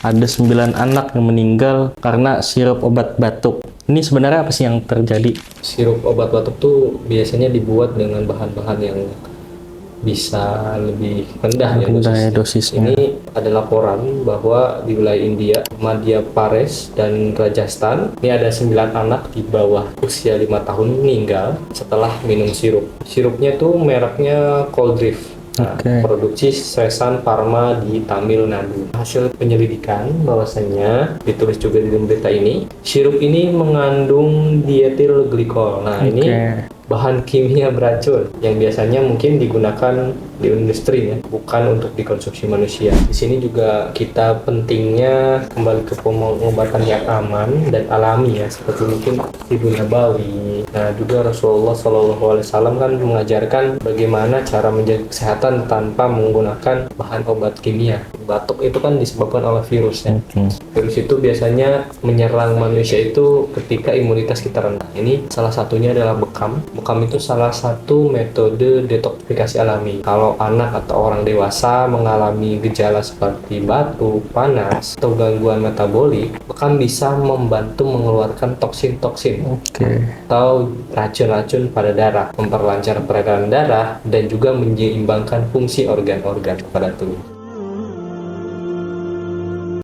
ada 9 anak yang meninggal karena sirup obat batuk. Ini sebenarnya apa sih yang terjadi? Sirup obat batuk tuh biasanya dibuat dengan bahan-bahan yang bisa lebih rendah ya Rendah ya dosisnya. dosisnya. Ini ada laporan bahwa di wilayah India, Madhya Pradesh dan Rajasthan, ini ada 9 anak di bawah usia 5 tahun meninggal setelah minum sirup. Sirupnya tuh mereknya Coldriff. Nah, produksi Sesan Pharma di Tamil Nadu. Hasil penyelidikan bahwasanya ditulis juga di berita ini, sirup ini mengandung dietil glikol. Nah, ini bahan kimia beracun yang biasanya mungkin digunakan di industri ya, bukan untuk dikonsumsi manusia. Di sini juga kita pentingnya kembali ke pengobatan yang aman dan alami ya, seperti mungkin Ibu Nabawi. Nah, juga Rasulullah SAW kan mengajarkan bagaimana cara menjaga kesehatan tanpa menggunakan bahan obat kimia. Batuk itu kan disebabkan oleh virus ya. Virus itu biasanya menyerang manusia itu ketika imunitas kita rendah. Ini salah satunya adalah bekam. Bekam itu salah satu metode detoksifikasi alami. Kalau anak atau orang dewasa mengalami gejala seperti batuk, panas, atau gangguan metabolik, bekam bisa membantu mengeluarkan toksin-toksin atau racun-racun pada darah, memperlancar peredaran darah, dan juga menyeimbangkan fungsi organ-organ pada tubuh.